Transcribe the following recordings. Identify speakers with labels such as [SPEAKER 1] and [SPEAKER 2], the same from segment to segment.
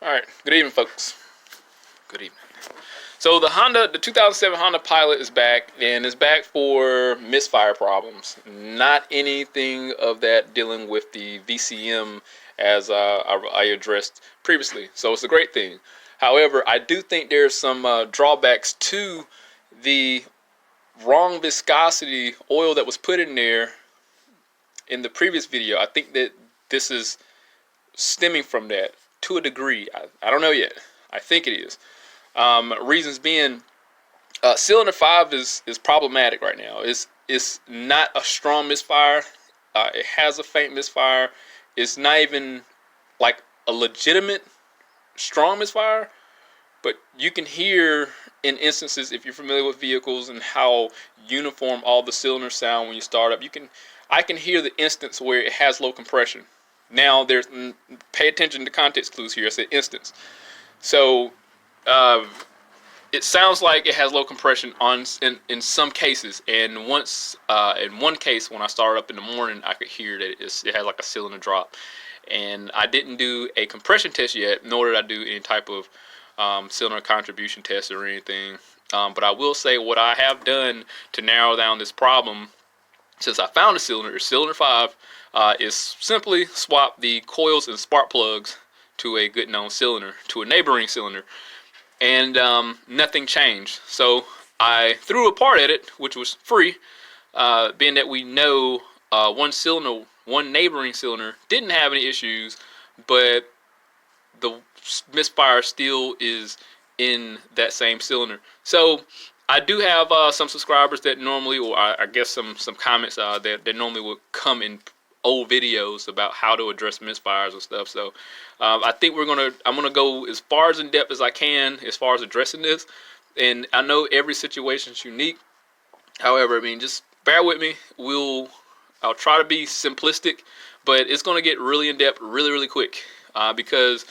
[SPEAKER 1] All right, good evening, folks. Good evening. So the 2007 Honda Pilot is back, and it's back for misfire problems. Not anything of that dealing with the VCM as I addressed previously. So it's a great thing. However, I do think there's some drawbacks to the wrong viscosity oil that was put in there in the previous video. I think that this is stemming from that to a degree. I don't know yet. I think it is. Reasons being, cylinder 5 is problematic right now. It's not a strong misfire. It has a faint misfire. It's not even like a legitimate strong misfire, but you can hear in instances, if you're familiar with vehicles and how uniform all the cylinders sound when you start up, I can hear the instance where it has low compression. Now pay attention to context clues here. I said instance. So it sounds like it has low compression in some cases, and once in one case when I started up in the morning, I could hear that it had like a cylinder drop. And I didn't do a compression test yet, nor did I do any type of cylinder contribution test or anything. But I will say what I have done to narrow down this problem since I found a cylinder 5 is simply swap the coils and spark plugs to a good known cylinder, to a neighboring cylinder, and nothing changed. So I threw a part at it, which was free, being that we know one neighboring cylinder didn't have any issues, but the misfire still is in that same cylinder. So I do have some subscribers that normally, or I guess some comments that normally would come in old videos about how to address misfires and stuff. So I think I'm gonna go as far as in depth as I can as far as addressing this. And I know every situation is unique. However, I mean, just bear with me. I'll try to be simplistic, but it's gonna get really in depth really quick because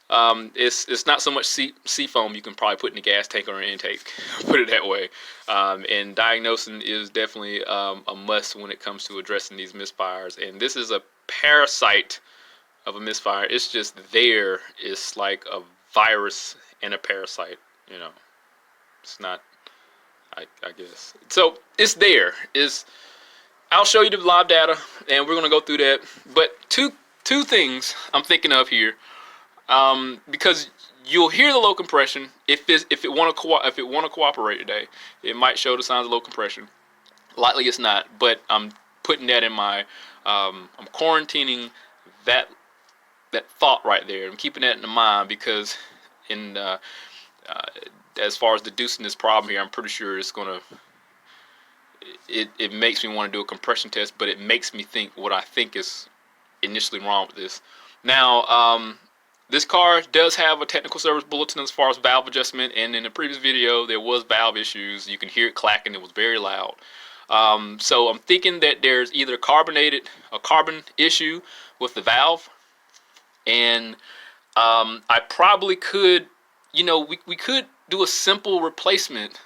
[SPEAKER 1] it's not so much seafoam you can probably put in the gas tank or an intake, put it that way. And diagnosing is definitely a must when it comes to addressing these misfires. And this is a parasite of a misfire. It's just there. It's like a virus and a parasite. You know, it's not. I guess so. It's there. I'll show you the live data, and we're gonna go through that. But two things I'm thinking of here. Because you'll hear the low compression if it want to cooperate today. It might show the signs of low compression. Likely it's not, but I'm putting that in my I'm quarantining that thought right there. I'm keeping that in mind because as far as deducing this problem here, I'm pretty sure it's gonna it makes me want to do a compression test, but it makes me think what I think is initially wrong with this. Now this car does have a technical service bulletin as far as valve adjustment, and in the previous video there was valve issues. You can hear it clacking. It was very loud. So I'm thinking that there's either a carbon issue with the valve, and I probably could, we could do a simple replacement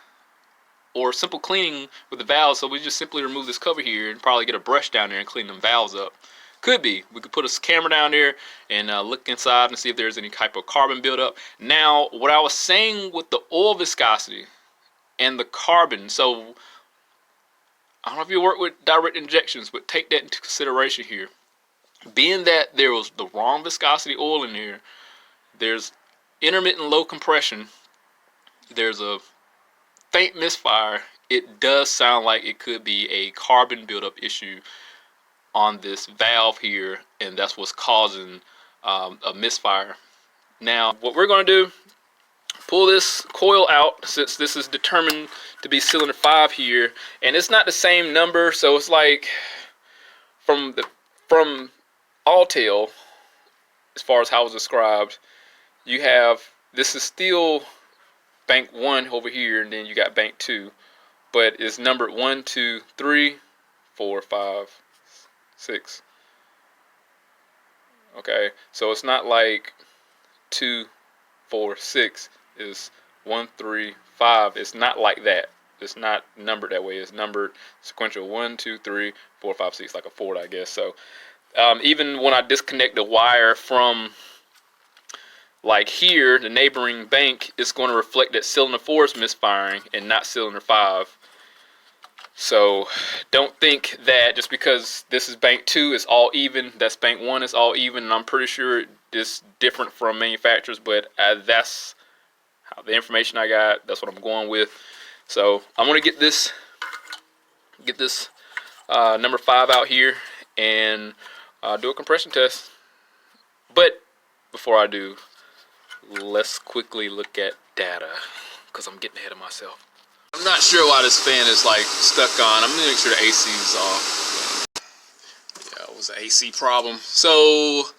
[SPEAKER 1] or simple cleaning with the valve. So we just simply remove this cover here and probably get a brush down there and clean them valves up. Could be. We could put a camera down there and look inside and see if there's any type of carbon buildup. Now, what I was saying with the oil viscosity and the carbon, so I don't know if you work with direct injections, but take that into consideration here. Being that there was the wrong viscosity oil in there, there's intermittent low compression, there's a faint misfire, it does sound like it could be a carbon buildup issue on this valve here, and that's what's causing a misfire. Now what we're going to do, pull this coil out, since this is determined to be cylinder 5 here, and it's not the same number, so it's like from Alltel, as far as how it's described, you have, this is still bank 1 over here, and then you got bank 2, but it's numbered 1, 2, 3, 4, 5, 6. Okay, so it's not like 2, 4, 6 is 1, 3, 5. It's not like that. It's not numbered that way. It's numbered sequential 1, 2, 3, 4, 5, 6, like a Ford, I guess. So even when I disconnect the wire from like here, the neighboring bank is going to reflect that cylinder 4 is misfiring and not cylinder 5. So don't think that just because this is bank 2 is all even, that's bank 1 is all even. And I'm pretty sure it's different from manufacturers, but that's how the information I got. That's what I'm going with. So I'm gonna get this number 5 out here and do a compression test. But before I do, let's quickly look at data because I'm getting ahead of myself. I'm not sure why this fan is like stuck on. I'm gonna make sure the AC is off. Yeah, it was an AC problem. So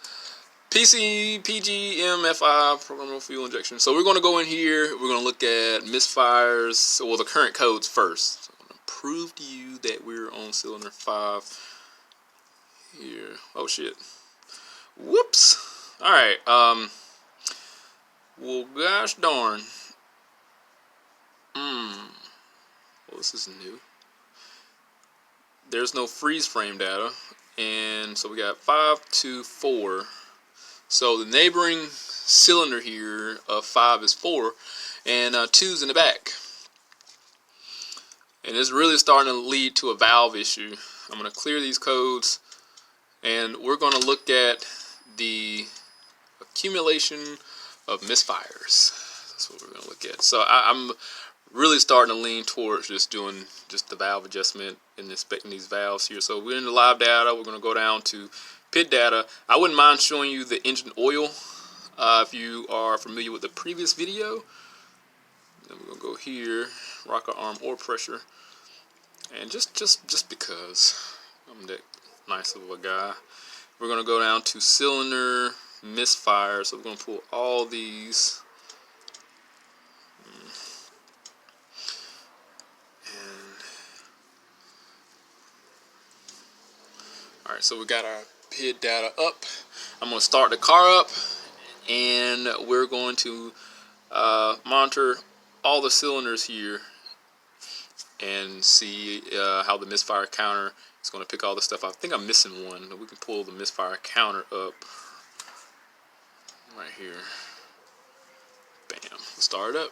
[SPEAKER 1] PGMFI, programmable fuel injection. So we're gonna go in here. We're gonna look at misfires, well, the current codes first. So I'm gonna prove to you that we're on cylinder 5 here. Oh shit. Whoops. All right. Well, gosh darn. Well, this is new. There's no freeze frame data, and so we got 5 to 4. So the neighboring cylinder here of 5 is 4, and 2's in the back. And it's really starting to lead to a valve issue. I'm going to clear these codes, and we're going to look at the accumulation of misfires. That's what we're going to look at. So I'm really starting to lean towards just doing the valve adjustment and inspecting these valves here. So we're in the live data. We're going to go down to pit data. I wouldn't mind showing you the engine oil if you are familiar with the previous video. Then we're going to go here, rocker arm oil pressure, and just because I'm that nice of a guy, we're going to go down to cylinder misfire. So we're going to pull all these. Alright, so we got our PID data up. I'm going to start the car up, and we're going to monitor all the cylinders here and see how the misfire counter is going to pick all the stuff. I think I'm missing one. We can pull the misfire counter up right here. Bam. Let's start it up.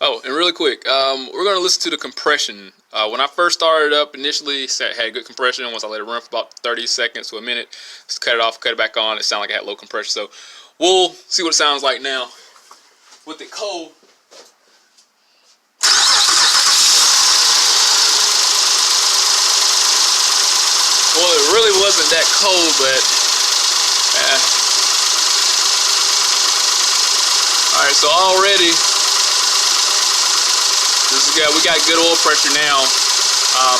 [SPEAKER 1] Oh, and really quick, we're going to listen to the compression. When I first started up initially, it had good compression. Once I let it run for about 30 seconds to a minute, just cut it off, cut it back on, it sounded like it had low compression. So we'll see what it sounds like now with it cold. Well, it really wasn't that cold, but alright, so already we got good oil pressure now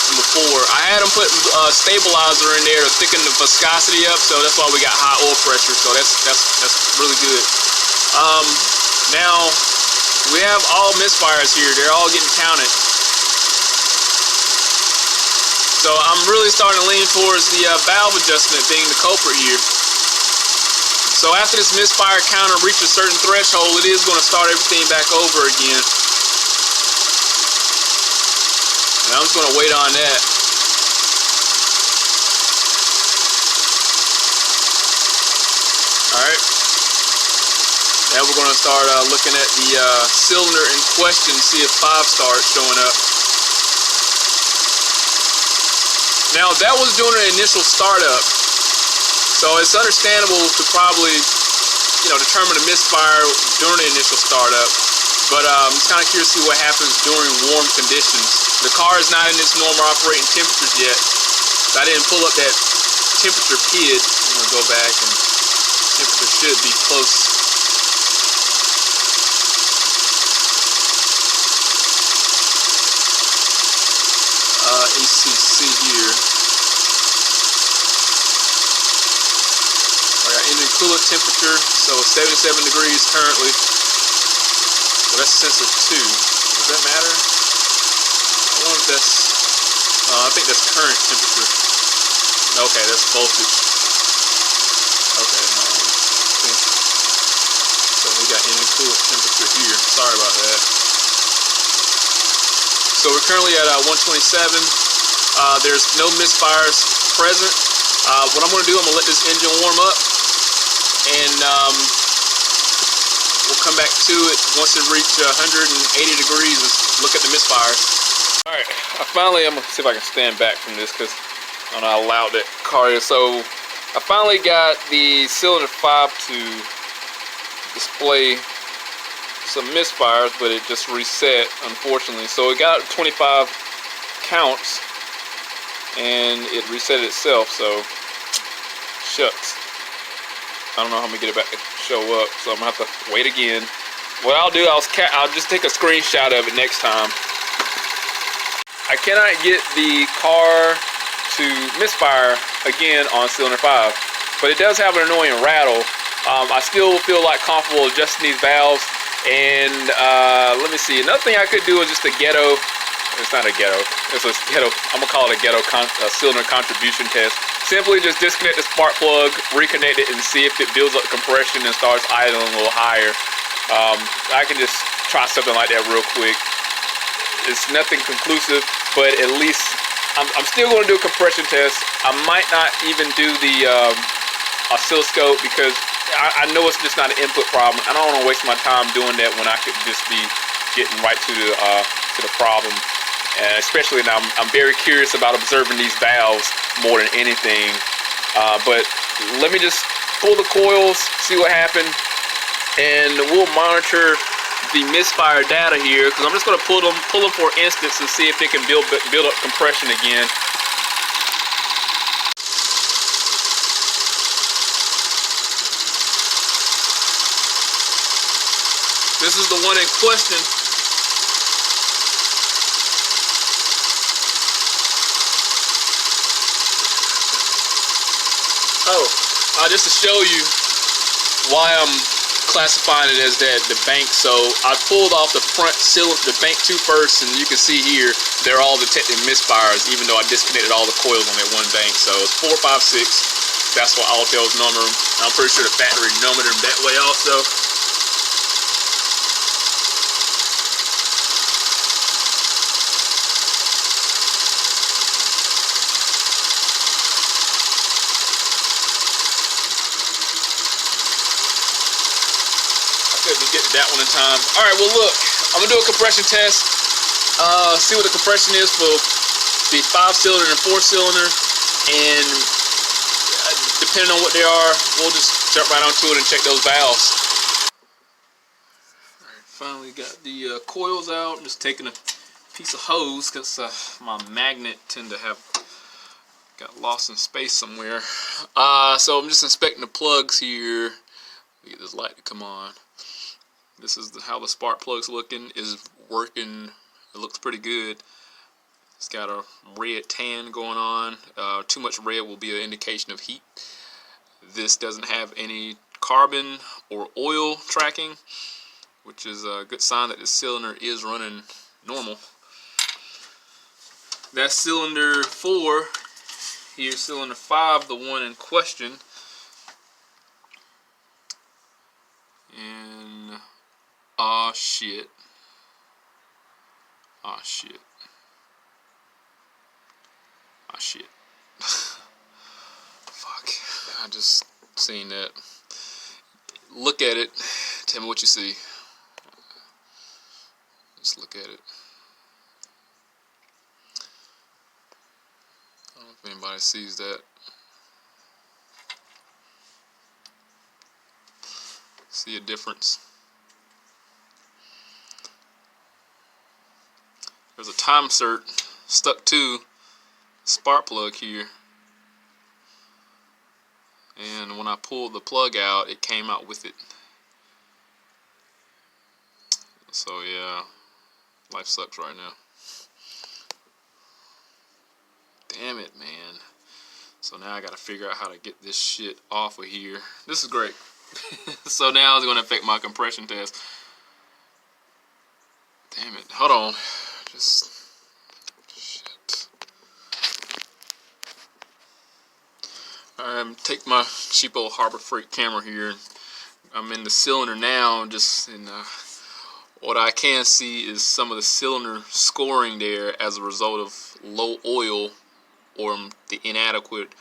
[SPEAKER 1] from before. I had them put stabilizer in there to thicken the viscosity up, so that's why we got high oil pressure. So that's really good. Now we have all misfires here. They're all getting counted. So I'm really starting to lean towards the valve adjustment being the culprit here. So after this misfire counter reaches a certain threshold, it is going to start everything back over again. And I'm just going to wait on that. Alright. Now we're going to start looking at the cylinder in question, see if 5 starts showing up. Now that was during the initial startup. So it's understandable to probably, determine a misfire during the initial startup. But I'm just kind of curious to see what happens during warm conditions. The car is not in its normal operating temperatures yet. So I didn't pull up that temperature PID. I'm going to go back, and temperature should be close. ACC here. I got engine coolant temperature, so 77 degrees currently. So that's sensor 2. Does that matter? I wonder if that's... I think that's current temperature. Okay, that's voltage. Okay, so we got engine coolant temperature here. Sorry about that. So we're currently at 127. There's no misfires present. What I'm going to do, I'm going to let this engine warm up. And back to it once it reaches 180 degrees and look at the misfires. Alright, I'm gonna see if I can stand back from this because I don't know how loud that car is. So I finally got the cylinder 5 to display some misfires, but it just reset, unfortunately. So it got 25 counts and it reset itself, so shucks. I don't know how I'm gonna get it back to show up, so I'm gonna have to wait again. What I'll do, I'll just take a screenshot of it next time. I cannot get the car to misfire again on cylinder 5, but it does have an annoying rattle. I still feel like comfortable adjusting these valves, and let me see. Another thing I could do is just a ghetto. It's not a ghetto. It's a ghetto. I'm gonna call it a ghetto cylinder contribution test. Simply just disconnect the spark plug, reconnect it, and see if it builds up compression and starts idling a little higher. I can just try something like that real quick. It's nothing conclusive, but at least I'm still going to do a compression test. I might not even do the oscilloscope because I know it's just not an input problem. I don't want to waste my time doing that when I could just be getting right to the problem. And especially now, I'm very curious about observing these valves more than anything. But let me just pull the coils, see what happened, and we'll monitor the misfire data here, because I'm just going to pull them for an instance and see if they can build up compression again. This is the one in question. Just to show you why I'm classifying it as that, the bank. So I pulled off the front cylinder, the bank 2 first, and you can see here they're all detecting misfires, even though I disconnected all the coils on that one bank. So it's 4, 5, 6. That's what Alltel's number. I'm pretty sure the factory numbered them that way also. Get to that one in time. All right, well look, I'm gonna do a compression test. See what the compression is for the 5-cylinder and 4-cylinder, and depending on what they are, we'll just jump right onto it and check those valves. All right, finally got the coils out. I'm just taking a piece of hose because my magnet tend to have got lost in space somewhere. So I'm just inspecting the plugs here. Get this light to come on. This is how the spark plug's looking. Is working. It looks pretty good. It's got a red tan going on. Too much red will be an indication of heat. This doesn't have any carbon or oil tracking, which is a good sign that the cylinder is running normal. That's cylinder 4. Here's cylinder 5, the one in question. And oh shit. Oh shit. Oh shit. Fuck. I just seen that. Look at it. Tell me what you see. Just look at it. I don't know if anybody sees that. See a difference? There's a time cert stuck to spark plug here, and when I pulled the plug out, it came out with it. So yeah, life sucks right now. Damn it, man. So now I gotta figure out how to get this shit off of here. This is great. So now it's gonna affect my compression test. Damn it, hold on. Just shit. Take my cheap old Harbor Freight camera here. I'm in the cylinder now. Just in what I can see is some of the cylinder scoring there as a result of low oil or the inadequate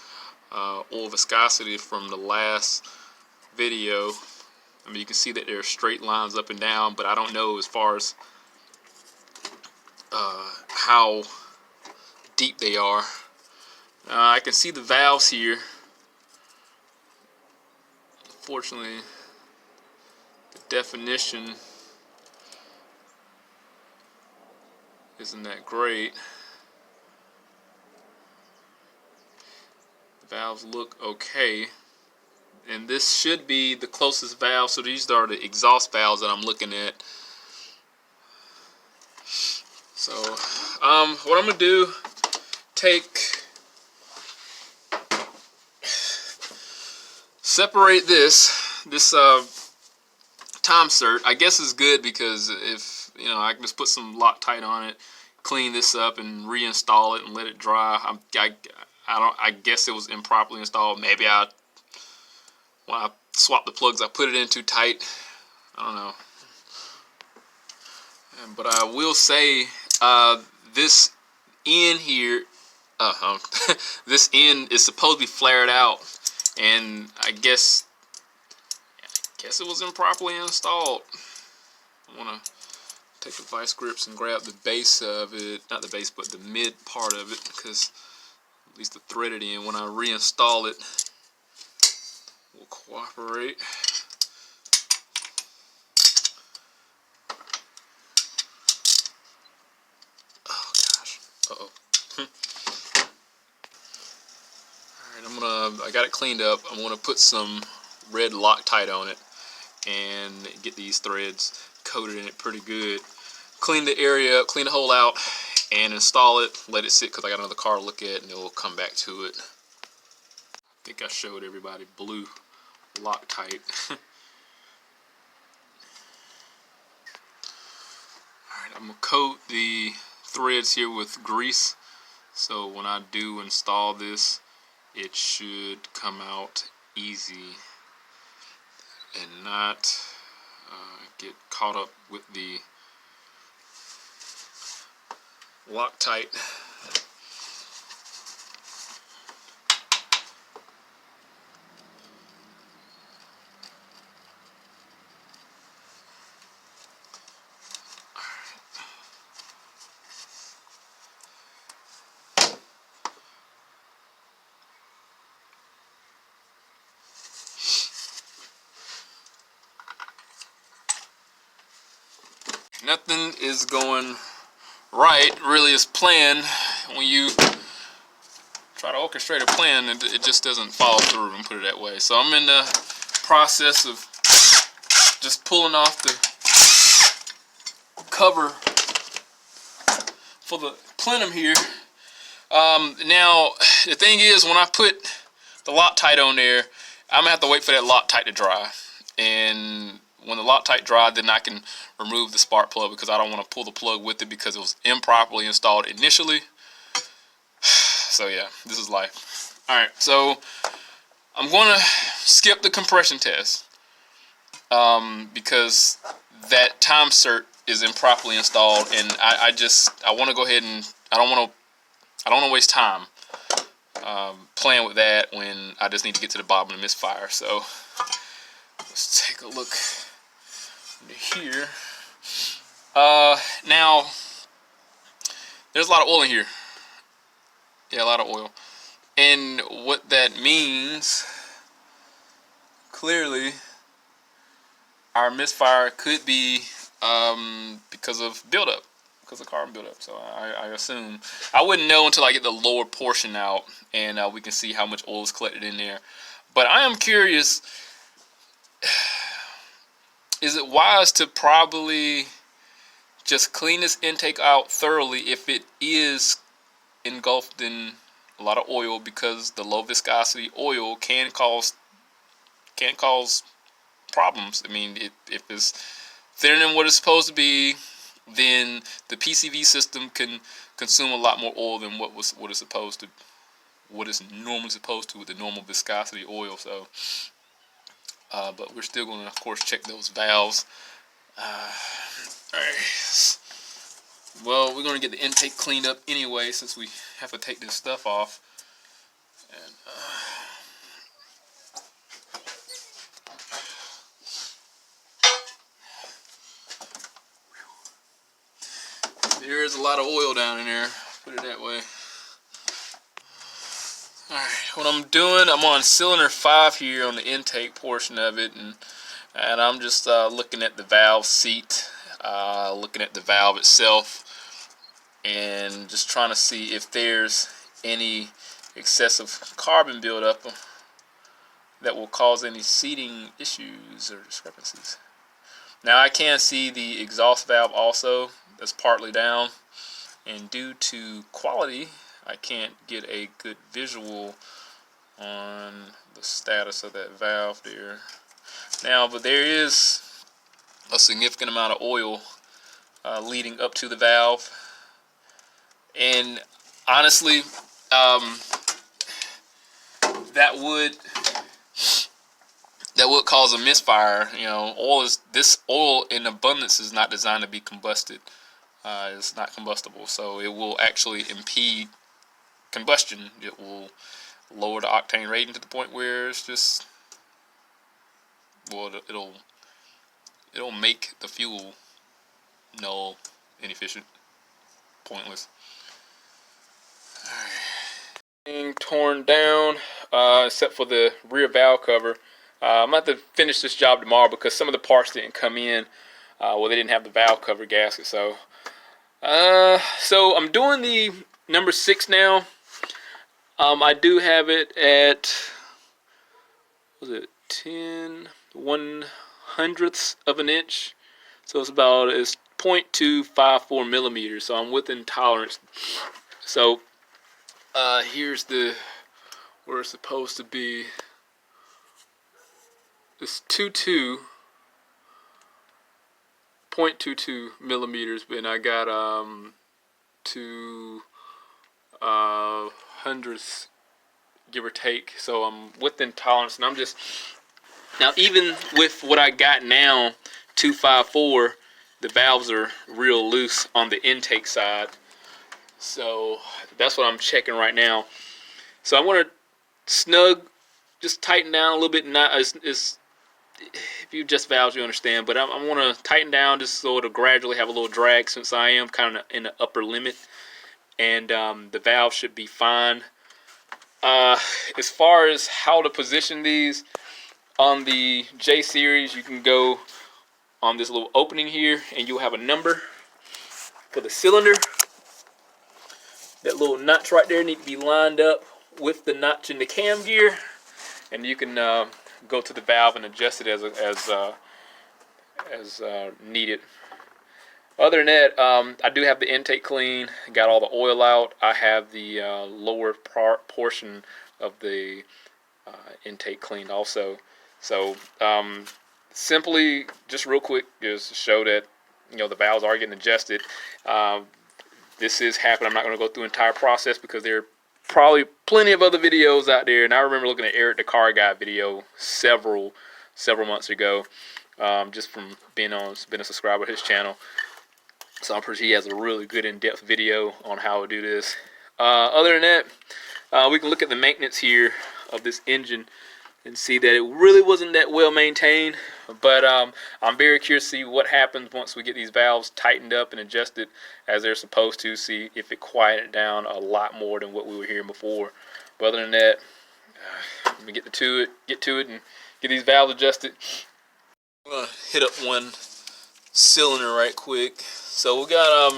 [SPEAKER 1] oil viscosity from the last video. I mean, you can see that there are straight lines up and down, but I don't know as far as how deep they are. I can see the valves here. Unfortunately, the definition isn't that great. The valves look okay. And this should be the closest valve. So these are the exhaust valves that I'm looking at. So, what I'm going to do, separate this time cert. I guess is good because if, you know, I can just put some Loctite on it, clean this up and reinstall it and let it dry. I guess it was improperly installed. Maybe when I swapped the plugs, I put it in too tight. I don't know. But I will say, this end here, this end is supposed to be flared out, and I guess it was improperly installed. I want to take the vice grips and grab the base of it, not the base, but the mid part of it, because at least the threaded end, when I reinstall it, will cooperate. Oh gosh. Uh-oh. Alright, I got it cleaned up. I'm gonna put some red Loctite on it and get these threads coated in it pretty good. Clean the area up, clean the hole out, and install it. Let it sit because I got another car to look at, and then we'll come back to it. I think I showed everybody blue Loctite. Alright, I'm gonna coat the threads here with grease, so when I do install this, it should come out easy and not get caught up with the Loctite. Nothing is going right really as planned. When you try to orchestrate a plan, it just doesn't follow through, and put it that way. So I'm in the process of just pulling off the cover for the plenum here. Now the thing is, when I put the Loctite on there, I'm gonna have to wait for that Loctite to dry, and when the Loctite dry, then I can remove the spark plug, because I don't want to pull the plug with it because it was improperly installed initially. So yeah, this is life. Alright, so I'm going to skip the compression test because that time cert is improperly installed, and I want to go ahead and I don't want to waste time playing with that when I just need to get to the bottom of the misfire. So let's take a look here. Now there's a lot of oil in here. Yeah, a lot of oil. And what that means, clearly, our misfire could be because of buildup, because of carbon buildup. So I assume. I wouldn't know until I get the lower portion out and we can see how much oil is collected in there. But I am curious, is it wise to probably just clean this intake out thoroughly if it is engulfed in a lot of oil, because the low viscosity oil can cause problems. I mean, if it's thinner than what it's supposed to be, then the PCV system can consume a lot more oil than what is normally supposed to with the normal viscosity oil. So, but we're still going to, of course, check those valves. Alright. Well, we're going to get the intake cleaned up anyway, since we have to take this stuff off. And There is a lot of oil down in there, put it that way. Alright, what I'm doing, I'm on cylinder 5 here on the intake portion of it, and I'm just looking at the valve seat, looking at the valve itself, and just trying to see if there's any excessive carbon buildup that will cause any seating issues or discrepancies. Now I can see the exhaust valve also, that's partly down, and due to quality I can't get a good visual on the status of that valve there. Now, but there is a significant amount of oil leading up to the valve, and honestly, that would cause a misfire. You know, this oil in abundance is not designed to be combusted. It's not combustible, so it will actually impede combustion. It will lower the octane rating to the point where it's just, well, it'll make the fuel null, inefficient, pointless. Being torn down, except for the rear valve cover. I'm going to have to finish this job tomorrow because some of the parts didn't come in. Well, they didn't have the valve cover gasket, so I'm doing the number 6 now. I do have it at, was it 10/100ths of an inch, so it's 0.254 millimeters, so I'm within tolerance. So here's where it's supposed to be. It's 0.22 millimeters, but I got 2 hundredths, give or take, so I'm within tolerance. And I'm just, now even with what I got now, 254, the valves are real loose on the intake side, so that's what I'm checking right now. So I want to just tighten down a little bit. Not if you just valves, you understand, but I want to tighten down just so it'll gradually have a little drag, since I am kind of in the upper limit, and the valve should be fine. As far as how to position these on the J series, you can go on this little opening here, and you'll have a number for the cylinder. That little notch right there needs to be lined up with the notch in the cam gear, and you can go to the valve and adjust it as needed. Other than that, I do have the intake clean, got all the oil out. I have the lower portion of the intake cleaned also. So simply, just real quick, just to show that, you know, the valves are getting adjusted. This is happening. I'm not going to go through the entire process because there are probably plenty of other videos out there. And I remember looking at Eric the Car Guy video several months ago, just from being a subscriber to his channel. So I'm pretty sure he has a really good in-depth video on how to do this. Other than that, we can look at the maintenance here of this engine and see that it really wasn't that well maintained. But I'm very curious to see what happens once we get these valves tightened up and adjusted as they're supposed to, see if it quieted down a lot more than what we were hearing before. But other than that, let me get to it and get these valves adjusted. I'm going to hit up one cylinder right quick. So we got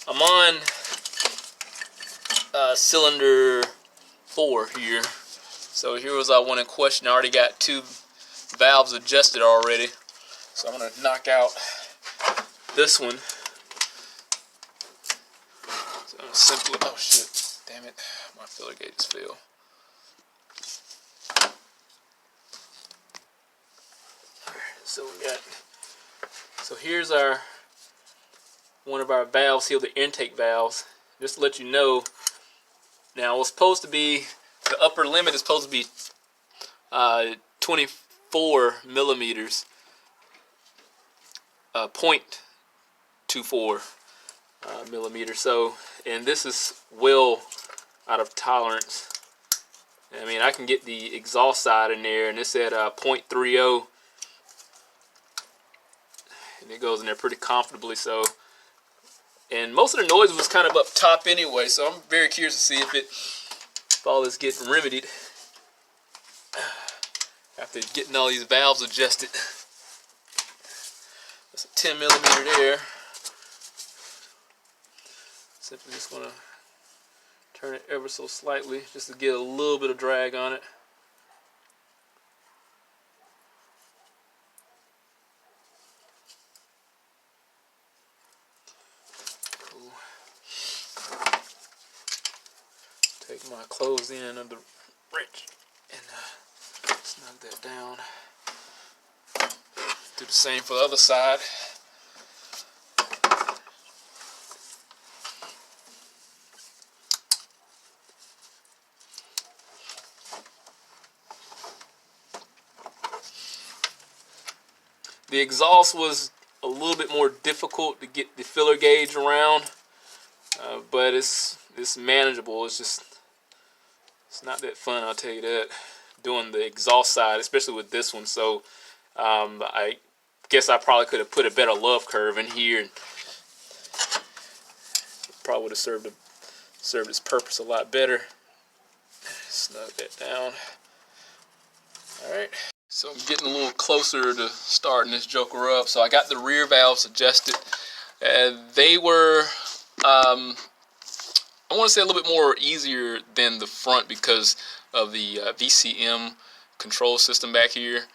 [SPEAKER 1] I'm on cylinder 4 here. So here was our one in question. I already got 2 valves adjusted already, so I'm gonna knock out this one. So I'm simply, oh shit, damn it, my filler gauge just fell. So here's one of our valves here, the intake valves. Just to let you know, now it's supposed to be, the upper limit is supposed to be 24 millimeters, 0.24 millimeters. So, and this is well out of tolerance. I mean, I can get the exhaust side in there, and it's at 0.30, and it goes in there pretty comfortably. So And most of the noise was kind of up top anyway, so I'm very curious to see if all this getting remedied after getting all these valves adjusted. That's a 10 millimeter there. Simply just gonna turn it ever so slightly just to get a little bit of drag on it. Cool. Take my closed end of the wrench and snug that down. Do the same for the other side. The exhaust was a little bit more difficult to get the filler gauge around, but it's manageable. It's not that fun, I'll tell you that, doing the exhaust side, especially with this one. So I guess I probably could have put a better love curve in here, and probably would have served its purpose a lot better. Snug that down. All right. So I'm getting a little closer to starting this joker up. So I got the rear valves adjusted, and they were, I want to say a little bit more easier than the front because of the VCM control system back here.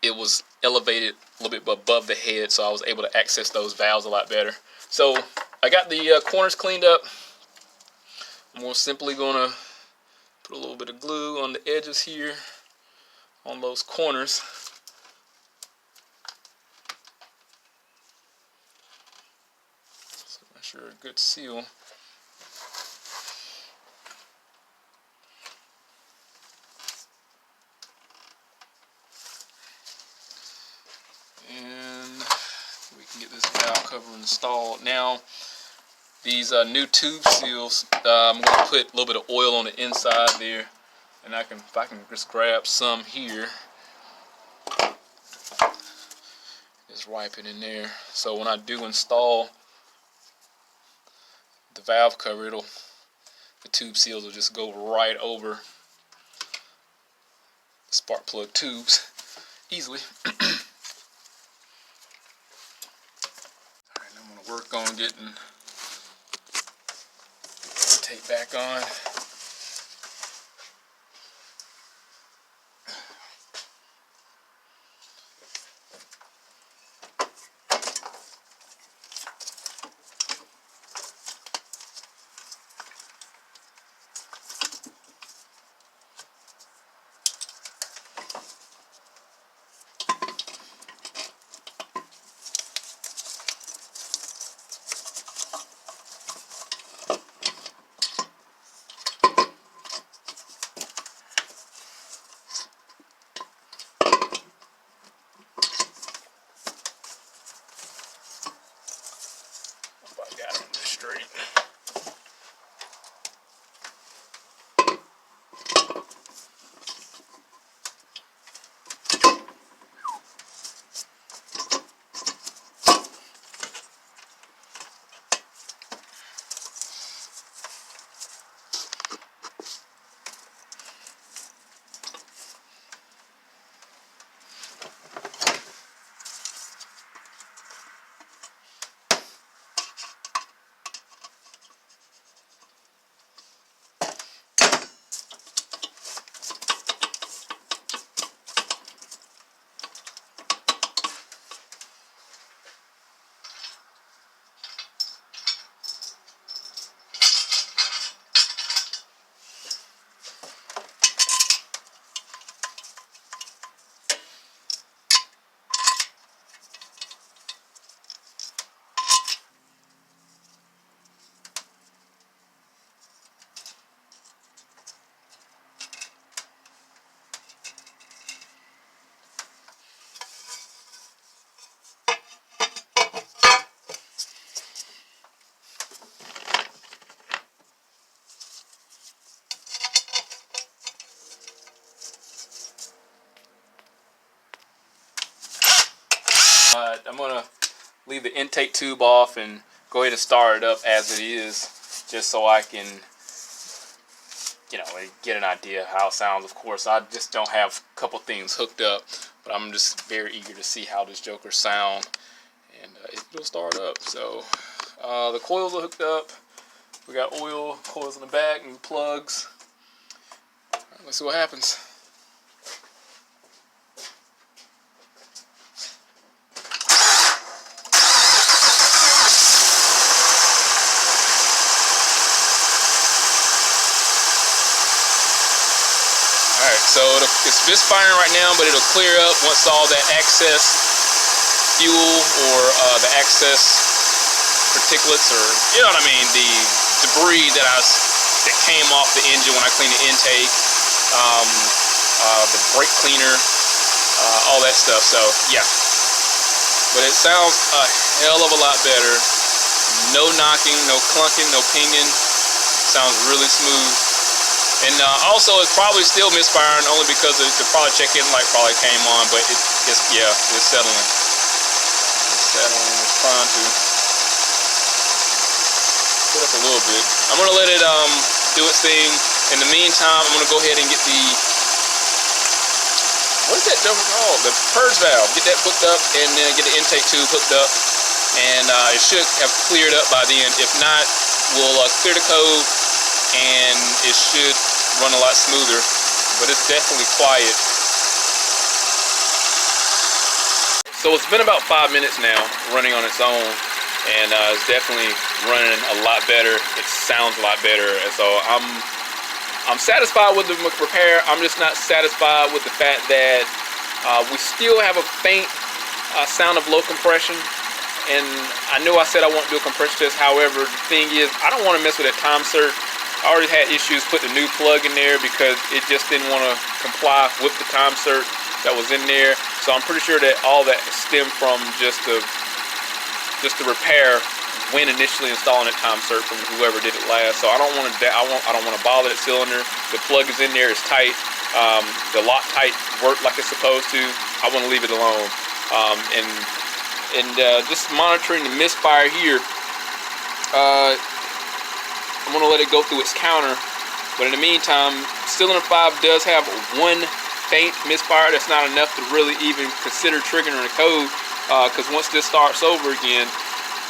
[SPEAKER 1] It was elevated a little bit above the head, so I was able to access those valves a lot better. So I got the corners cleaned up. I'm simply gonna put a little bit of glue on the edges here, on those corners. So make sure a good seal. And we can get this valve cover installed. Now, these new tube seals, I'm going to put a little bit of oil on the inside there, and if I can just grab some here, just wipe it in there. So when I do install the valve cover, the tube seals will just go right over the spark plug tubes easily. Alright, I'm going to work on getting the tape back on. I'm going to leave the intake tube off and go ahead and start it up as it is, just so I can, you know, get an idea of how it sounds. Of course, I just don't have a couple things hooked up, but I'm just very eager to see how this joker sound, and it'll start up. So the coils are hooked up. We got oil coils in the back and plugs. All right, let's see what happens. So it's misfiring right now, but it'll clear up once all that excess fuel or the excess particulates, or you know what I mean, the debris that came off the engine when I cleaned the intake, the brake cleaner, all that stuff. So yeah, but it sounds a hell of a lot better. No knocking, no clunking, no pinging. Sounds really smooth. And also, it's probably still misfiring only because the probably check-in light probably came on, but it's settling. It's settling. It's trying to put up a little bit. I'm gonna let it do its thing. In the meantime, I'm gonna go ahead and get the, what is that jumper called? The purge valve. Get that hooked up, and then get the intake tube hooked up, and it should have cleared up by then. If not, we'll clear the code, and it should run a lot smoother, but it's definitely quiet. So it's been about 5 minutes now running on its own, and it's definitely running a lot better. It sounds a lot better, and so I'm satisfied with the repair. I'm just not satisfied with the fact that we still have a faint sound of low compression. And I know I said I won't do a compression test. However, the thing is, I don't want to mess with that time cert. I already had issues putting a new plug in there because it just didn't want to comply with the time cert that was in there. So I'm pretty sure that all that stemmed from just the repair when initially installing that time cert from whoever did it last. So I don't want to bother that cylinder. The plug is in there, it's tight. The Loctite worked like it's supposed to. I want to leave it alone. And just monitoring the misfire here. I'm going to let it go through its counter, but in the meantime, cylinder 5 does have one faint misfire. That's not enough to really even consider triggering a code, because once this starts over again,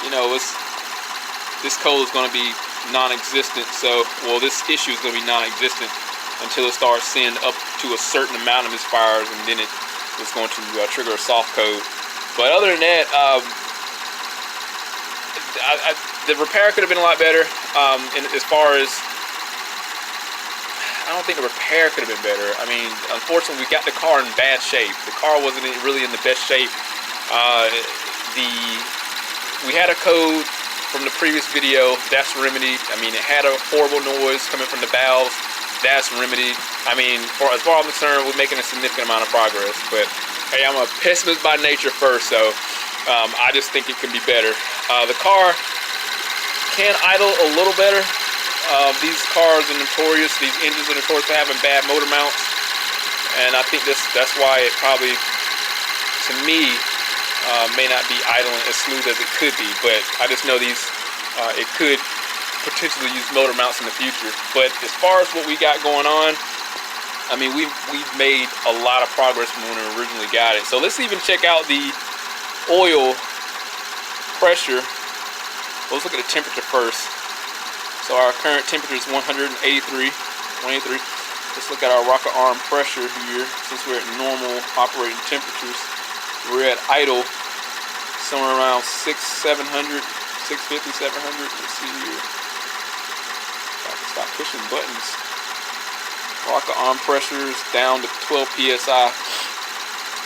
[SPEAKER 1] you know, this code is going to be non-existent. So, well, this issue is going to be non-existent until it starts seeing up to a certain amount of misfires, and then it's going to trigger a soft code. But other than that, the repair could have been a lot better. And as far as, I don't think the repair could have been better. I mean, unfortunately, we got the car in bad shape. The car wasn't really in the best shape. We had a code from the previous video. That's remedied. I mean, it had a horrible noise coming from the valves. That's remedied. I mean, as far as I'm concerned, we're making a significant amount of progress. But hey, I'm a pessimist by nature first, so I just think it can be better. The car can idle a little better. These cars are notorious, these engines are notorious for having bad motor mounts, and I think that's why it probably, to me, may not be idling as smooth as it could be. But I just know it could potentially use motor mounts in the future. But as far as what we got going on, I mean, we've made a lot of progress from when we originally got it. So let's even check out the oil pressure. Let's look at the temperature first. So our current temperature is 183. Let's look at our rocker arm pressure here. Since we're at normal operating temperatures, we're at idle somewhere around 650, 700. Let's see here. If I can stop pushing buttons. Rocker arm pressure is down to 12 psi.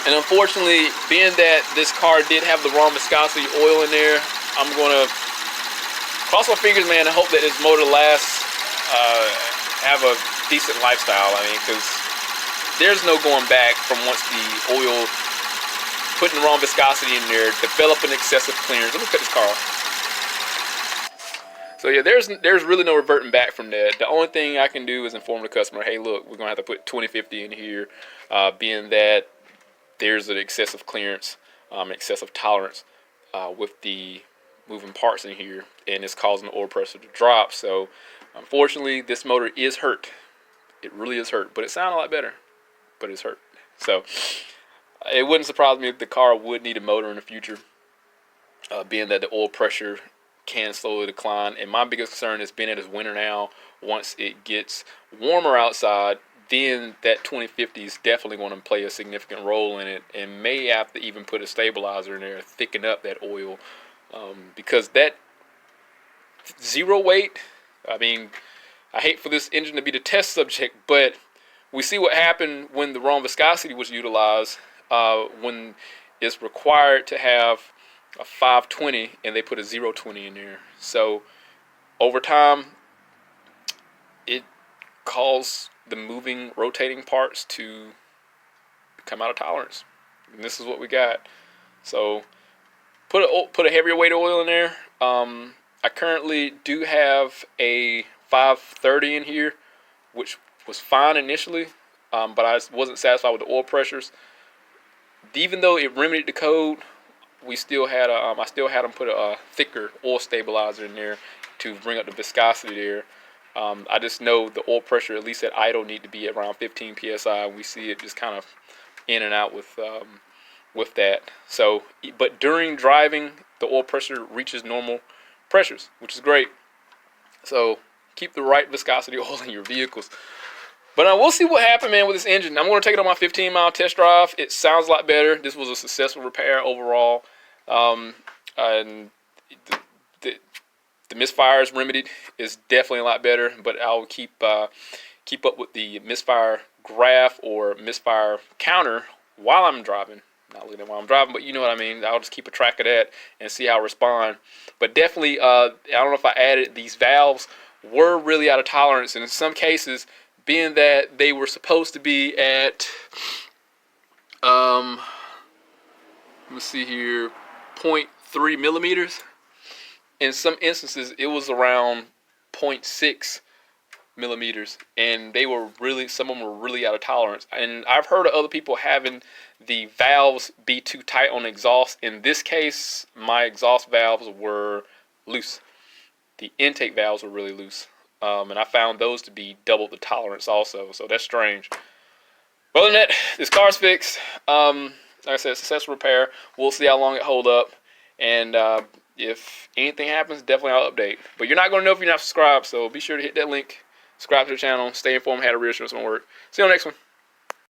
[SPEAKER 1] And unfortunately, being that this car did have the wrong viscosity oil in there, I'm going to cross my fingers, man, and hope that this motor lasts, have a decent lifestyle. I mean, because there's no going back from once the oil, putting the wrong viscosity in there, developing excessive clearance. Let me cut this car off. So yeah, there's really no reverting back from that. The only thing I can do is inform the customer, hey, look, we're going to have to put 2050 in here, being that there's an excessive clearance, excessive tolerance with the moving parts in here, and it's causing the oil pressure to drop. So unfortunately, this motor is hurt. It really is hurt, but it sounded a lot better, but it's hurt. So it wouldn't surprise me if the car would need a motor in the future, being that the oil pressure can slowly decline. And my biggest concern is, being that it's winter now, once it gets warmer outside, then that 2050 is definitely going to play a significant role in it, and may have to even put a stabilizer in there, thicken up that oil, because that zero weight, I mean, I hate for this engine to be the test subject, but we see what happened when the wrong viscosity was utilized, when it's required to have a 520 and they put a 020 in there. So over time, it caused the moving, rotating parts to come out of tolerance. And this is what we got. So put a heavier weight oil in there. I currently do have a 530 in here, which was fine initially, but I wasn't satisfied with the oil pressures. Even though it remedied the code, we still had I still had them put a thicker oil stabilizer in there to bring up the viscosity there. I just know the oil pressure, at least at idle, need to be around 15 psi. We see it just kind of in and out with that. So, but during driving, the oil pressure reaches normal pressures, which is great. So keep the right viscosity oil in your vehicles. But we'll see what happened, man, with this engine. I'm going to take it on my 15-mile test drive. It sounds a lot better. This was a successful repair overall. And the Misfire's remedied is definitely a lot better, but I'll keep up with the Misfire graph or Misfire counter while I'm driving. Not looking at while I'm driving, but you know what I mean. I'll just keep a track of that and see how I respond. But definitely, I don't know if I added, these valves were really out of tolerance, and in some cases, being that they were supposed to be at, let me see here, 0.3 millimeters. In some instances, it was around 0.6 millimeters, and they were really, some of them were really out of tolerance. And I've heard of other people having the valves be too tight on the exhaust. In this case, my exhaust valves were loose. The intake valves were really loose. And I found those to be double the tolerance also, so that's strange. But other than that, this car's fixed. Like I said, successful repair. We'll see how long it holds up, and if anything happens, definitely I'll update. But you're not going to know if you're not subscribed, so be sure to hit that link, subscribe to the channel, stay informed how the reassurance won't work. See you on the next one.